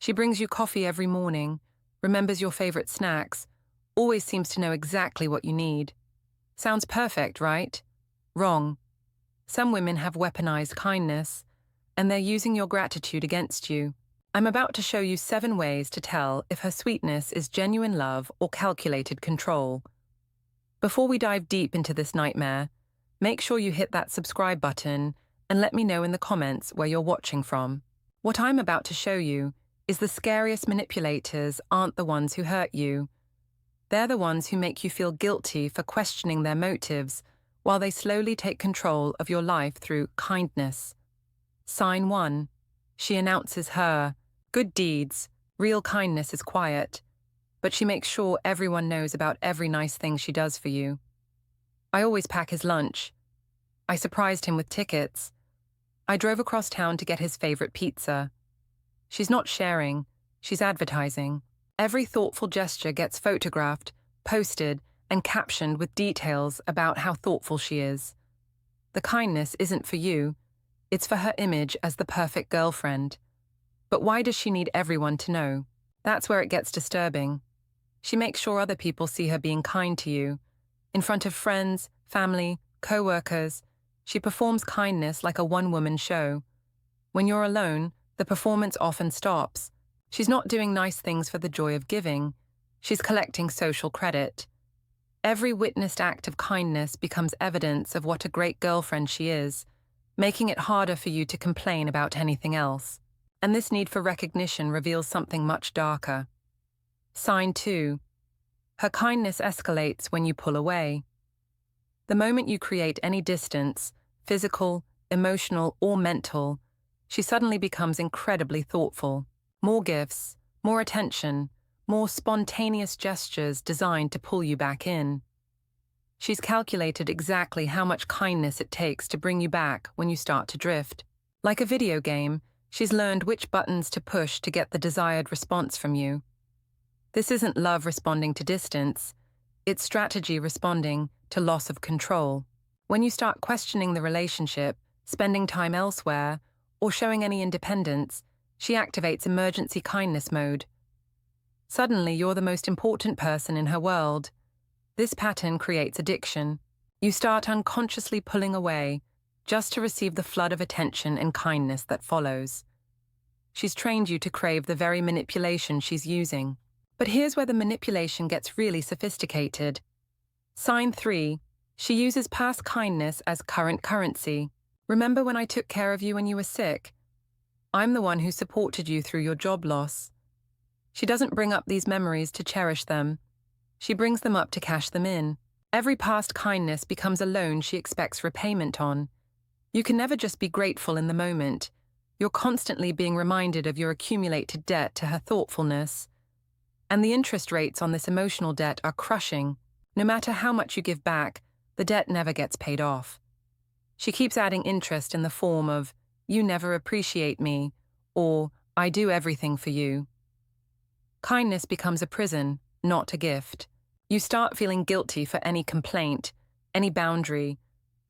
She brings you coffee every morning, remembers your favorite snacks, always seems to know exactly what you need. Sounds perfect, right? Wrong. Some women have weaponized kindness, and they're using your gratitude against you. I'm about to show you 7 ways to tell if her sweetness is genuine love or calculated control. Before we dive deep into this nightmare, make sure you hit that subscribe button and let me know in the comments where you're watching from. What I'm about to show you is the scariest manipulators aren't the ones who hurt you. They're the ones who make you feel guilty for questioning their motives while they slowly take control of your life through kindness. Sign 1. She announces her good deeds. Real kindness is quiet, but she makes sure everyone knows about every nice thing she does for you. I always pack his lunch. I surprised him with tickets. I drove across town to get his favorite pizza. She's not sharing, she's advertising. Every thoughtful gesture gets photographed, posted, and captioned with details about how thoughtful she is. The kindness isn't for you, it's for her image as the perfect girlfriend. But why does she need everyone to know? That's where it gets disturbing. She makes sure other people see her being kind to you. In front of friends, family, co-workers, she performs kindness like a one-woman show. When you're alone, the performance often stops. She's not doing nice things for the joy of giving. She's collecting social credit. Every witnessed act of kindness becomes evidence of what a great girlfriend she is, making it harder for you to complain about anything else. And this need for recognition reveals something much darker. Sign 2. Her kindness escalates when you pull away. The moment you create any distance, physical, emotional, or mental, she suddenly becomes incredibly thoughtful. More gifts, more attention, more spontaneous gestures designed to pull you back in. She's calculated exactly how much kindness it takes to bring you back when you start to drift. Like a video game, she's learned which buttons to push to get the desired response from you. This isn't love responding to distance, it's strategy responding to loss of control. When you start questioning the relationship, spending time elsewhere, or showing any independence, she activates emergency kindness mode. Suddenly, you're the most important person in her world. This pattern creates addiction. You start unconsciously pulling away, just to receive the flood of attention and kindness that follows. She's trained you to crave the very manipulation she's using. But here's where the manipulation gets really sophisticated. Sign 3. She uses past kindness as current currency. Remember when I took care of you when you were sick? I'm the one who supported you through your job loss. She doesn't bring up these memories to cherish them. She brings them up to cash them in. Every past kindness becomes a loan she expects repayment on. You can never just be grateful in the moment. You're constantly being reminded of your accumulated debt to her thoughtfulness. And the interest rates on this emotional debt are crushing. No matter how much you give back, the debt never gets paid off. She keeps adding interest in the form of, "You never appreciate me," or "I do everything for you." Kindness becomes a prison, not a gift. You start feeling guilty for any complaint, any boundary,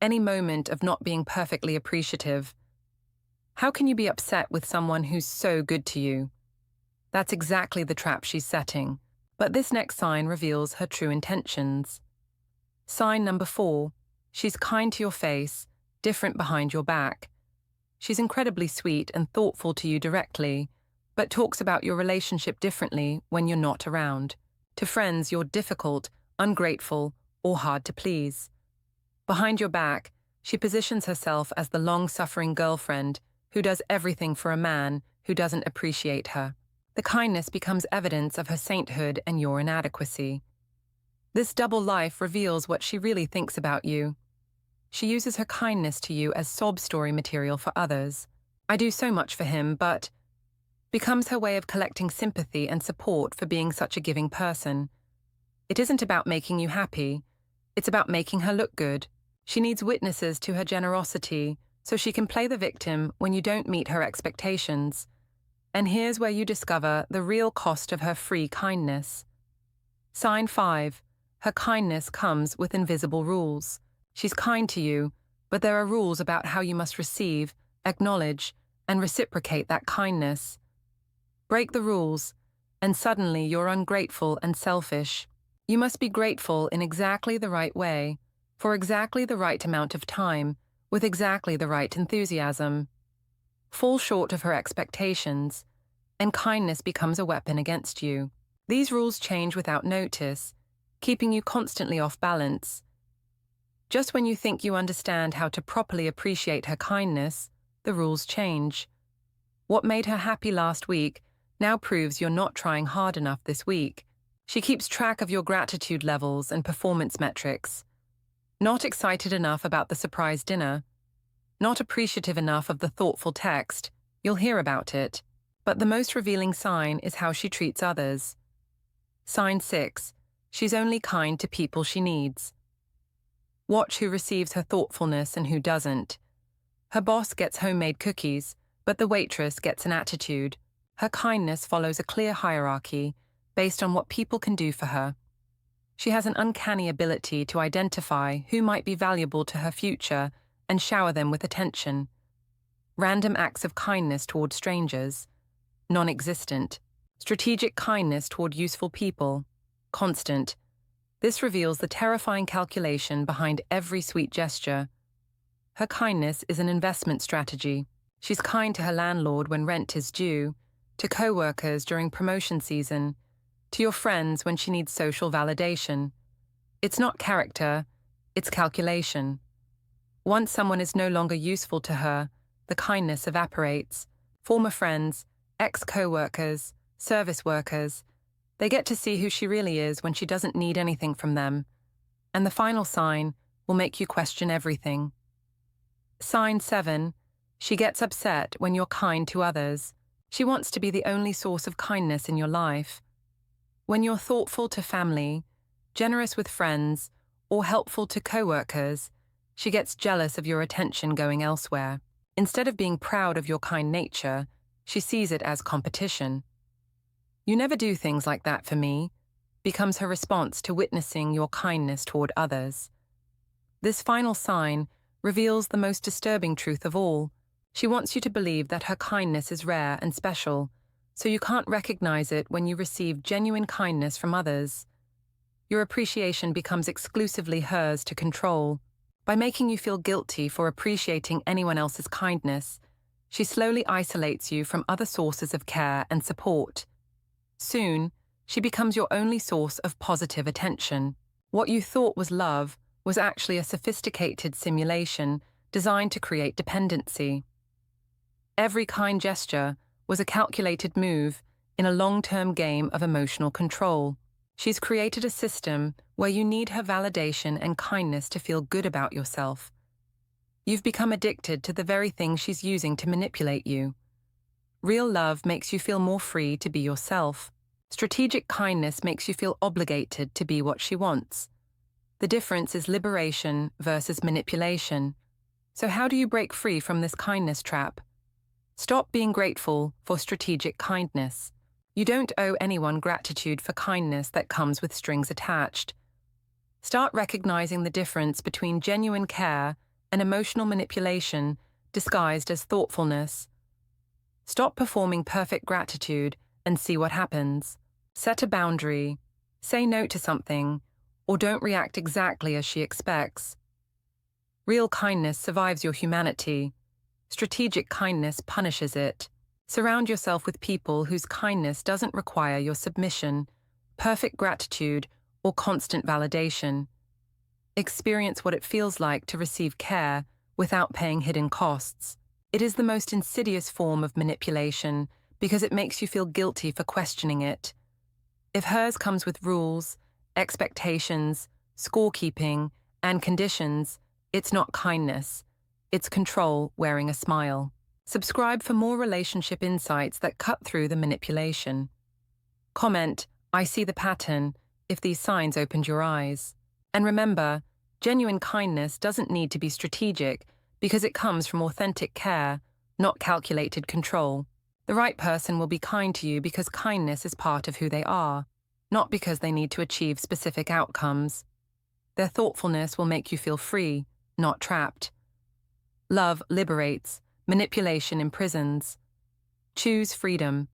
any moment of not being perfectly appreciative. How can you be upset with someone who's so good to you? That's exactly the trap she's setting. But this next sign reveals her true intentions. Sign number 4. She's kind to your face, different behind your back. She's incredibly sweet and thoughtful to you directly, but talks about your relationship differently when you're not around. To friends, you're difficult, ungrateful, or hard to please. Behind your back, she positions herself as the long-suffering girlfriend who does everything for a man who doesn't appreciate her. The kindness becomes evidence of her sainthood and your inadequacy. This double life reveals what she really thinks about you. She uses her kindness to you as sob story material for others. "I do so much for him, but..." becomes her way of collecting sympathy and support for being such a giving person. It isn't about making you happy, it's about making her look good. She needs witnesses to her generosity so she can play the victim when you don't meet her expectations. And here's where you discover the real cost of her free kindness. Sign 5. Her kindness comes with invisible rules. She's kind to you, but there are rules about how you must receive, acknowledge, and reciprocate that kindness. Break the rules, and suddenly you're ungrateful and selfish. You must be grateful in exactly the right way, for exactly the right amount of time, with exactly the right enthusiasm. Fall short of her expectations, and kindness becomes a weapon against you. These rules change without notice, keeping you constantly off balance. Just when you think you understand how to properly appreciate her kindness, the rules change. What made her happy last week now proves you're not trying hard enough this week. She keeps track of your gratitude levels and performance metrics. Not excited enough about the surprise dinner. Not appreciative enough of the thoughtful text. You'll hear about it. But the most revealing sign is how she treats others. Sign 6. She's only kind to people she needs. Watch who receives her thoughtfulness and who doesn't. Her boss gets homemade cookies, but the waitress gets an attitude. Her kindness follows a clear hierarchy based on what people can do for her. She has an uncanny ability to identify who might be valuable to her future and shower them with attention. Random acts of kindness toward strangers, non-existent. Strategic kindness toward useful people, constant. This reveals the terrifying calculation behind every sweet gesture. Her kindness is an investment strategy. She's kind to her landlord when rent is due, to co-workers during promotion season, to your friends when she needs social validation. It's not character, it's calculation. Once someone is no longer useful to her, the kindness evaporates. Former friends, ex-co-workers, service workers, they get to see who she really is when she doesn't need anything from them. And the final sign will make you question everything. Sign 7. She gets upset when you're kind to others. She wants to be the only source of kindness in your life. When you're thoughtful to family, generous with friends, or helpful to co-workers, she gets jealous of your attention going elsewhere. Instead of being proud of your kind nature, she sees it as competition. "You never do things like that for me," becomes her response to witnessing your kindness toward others. This final sign reveals the most disturbing truth of all. She wants you to believe that her kindness is rare and special, so you can't recognize it when you receive genuine kindness from others. Your appreciation becomes exclusively hers to control. By making you feel guilty for appreciating anyone else's kindness, she slowly isolates you from other sources of care and support. Soon, she becomes your only source of positive attention. What you thought was love was actually a sophisticated simulation designed to create dependency. Every kind gesture was a calculated move in a long-term game of emotional control. She's created a system where you need her validation and kindness to feel good about yourself. You've become addicted to the very thing she's using to manipulate you. Real love makes you feel more free to be yourself. Strategic kindness makes you feel obligated to be what she wants. The difference is liberation versus manipulation. So how do you break free from this kindness trap? Stop being grateful for strategic kindness. You don't owe anyone gratitude for kindness that comes with strings attached. Start recognizing the difference between genuine care and emotional manipulation disguised as thoughtfulness. Stop performing perfect gratitude and see what happens. Set a boundary, say no to something, or don't react exactly as she expects. Real kindness survives your humanity. Strategic kindness punishes it. Surround yourself with people whose kindness doesn't require your submission, perfect gratitude, or constant validation. Experience what it feels like to receive care without paying hidden costs. It is the most insidious form of manipulation because it makes you feel guilty for questioning it. If hers comes with rules, expectations, scorekeeping, and conditions, it's not kindness. It's control wearing a smile. Subscribe for more relationship insights that cut through the manipulation. Comment, "I see the pattern," if these signs opened your eyes. And remember, genuine kindness doesn't need to be strategic because it comes from authentic care, not calculated control. The right person will be kind to you because kindness is part of who they are, not because they need to achieve specific outcomes. Their thoughtfulness will make you feel free, not trapped. Love liberates, manipulation imprisons. Choose freedom.